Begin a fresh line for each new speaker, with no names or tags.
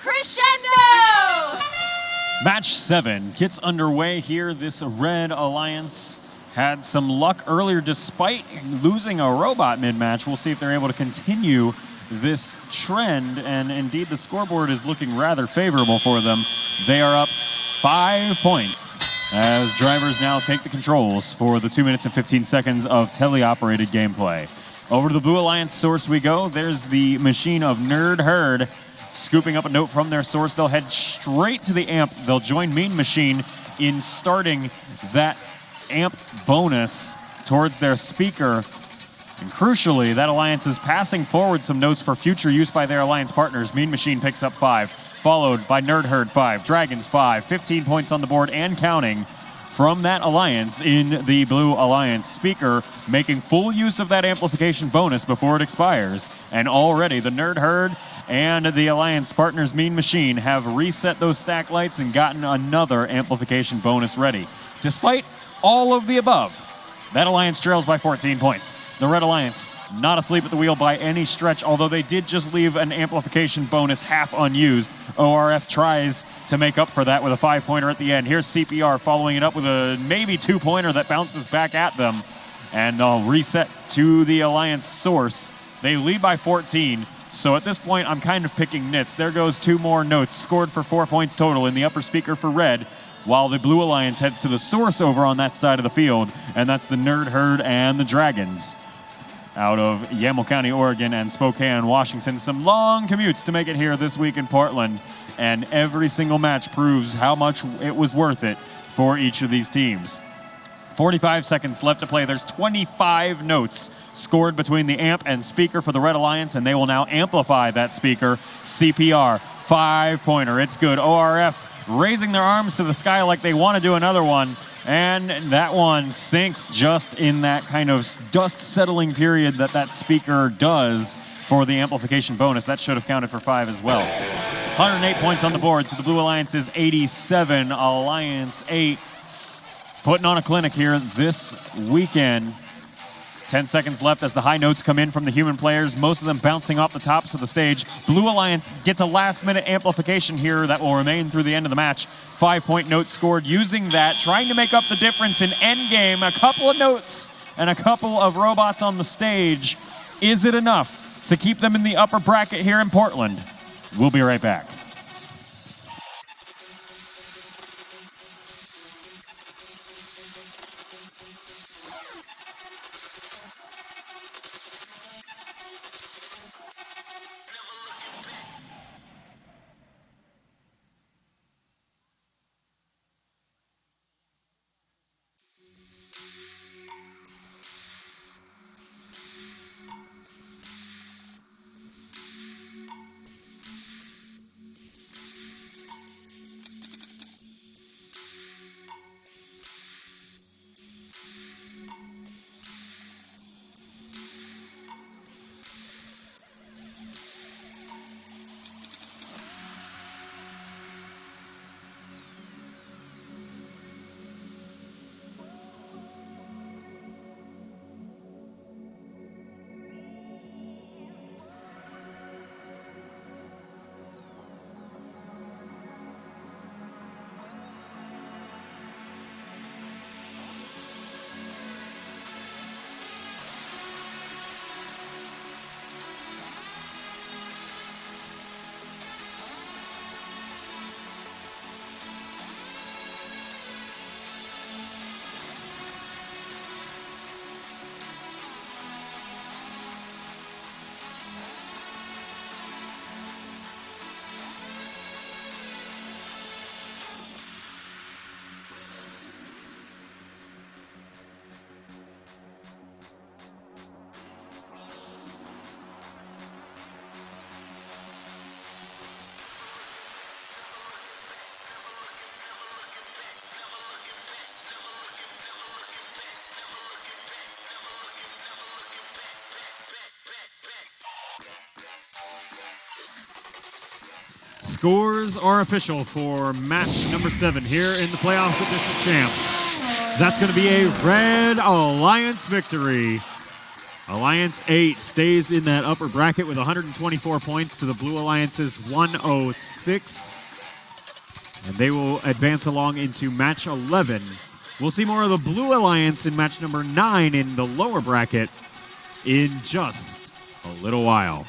Crescendo!
Match 7 gets underway here. This Red Alliance had some luck earlier despite losing a robot mid-match. We'll see if they're able to continue this trend, and indeed the scoreboard is looking rather favorable for them. They are up 5 points as drivers now take the controls for the 2 minutes and 15 seconds of teleoperated gameplay. Over to the Blue Alliance source we go. There's the machine of Nerd Herd scooping up a note from their source. They'll head straight to the amp. They'll join Mean Machine in starting that amp bonus towards their speaker. And crucially, that alliance is passing forward some notes for future use by their alliance partners. Mean Machine picks up 5, followed by Nerd Herd 5, Dragons 5, 15 points on the board and counting from that alliance in the Blue Alliance speaker, making full use of that amplification bonus before it expires. And already the Nerd Herd and the alliance partners Mean Machine have reset those stack lights and gotten another amplification bonus ready. Despite all of the above, that alliance trails by 14 points. The Red Alliance not asleep at the wheel by any stretch, although they did just leave an amplification bonus half unused. ORF tries to make up for that with a 5-pointer at the end. Here's CPR following it up with a maybe 2-pointer that bounces back at them, and they'll reset to the alliance source. They lead by 14, so at this point I'm kind of picking nits. There goes 2 more notes, scored for 4 points total in the upper speaker for Red, while the Blue Alliance heads to the source over on that side of the field, and that's the Nerd Herd and the Dragons out of Yamhill County, Oregon, and Spokane, Washington. Some long commutes to make it here this week in Portland, and every single match proves how much it was worth it for each of these teams. 45 seconds left to play. There's 25 notes scored between the amp and speaker for the Red Alliance, and they will now amplify that speaker. CPR, 5-pointer. It's good. ORF raising their arms to the sky like they want to do another one. And that one sinks just in that kind of dust settling period that speaker does for the amplification bonus. That should have counted for 5 as well. 108 points on the board, so the Blue Alliance is 87, Alliance 8. Putting on a clinic here this weekend. 10 seconds left as the high notes come in from the human players, most of them bouncing off the tops of the stage. Blue Alliance gets a last-minute amplification here that will remain through the end of the match. 5-point note scored using that, trying to make up the difference in endgame. A couple of notes and a couple of robots on the stage. Is it enough to keep them in the upper bracket here in Portland? We'll be right back.
Scores are official for match number 7 here in the playoffs of District Champs. That's going to be a Red Alliance victory. Alliance 8 stays in that upper bracket with 124 points to the Blue Alliance's 106. And they will advance along into match 11. We'll see more of the Blue Alliance in match number 9 in the lower bracket in just a little while.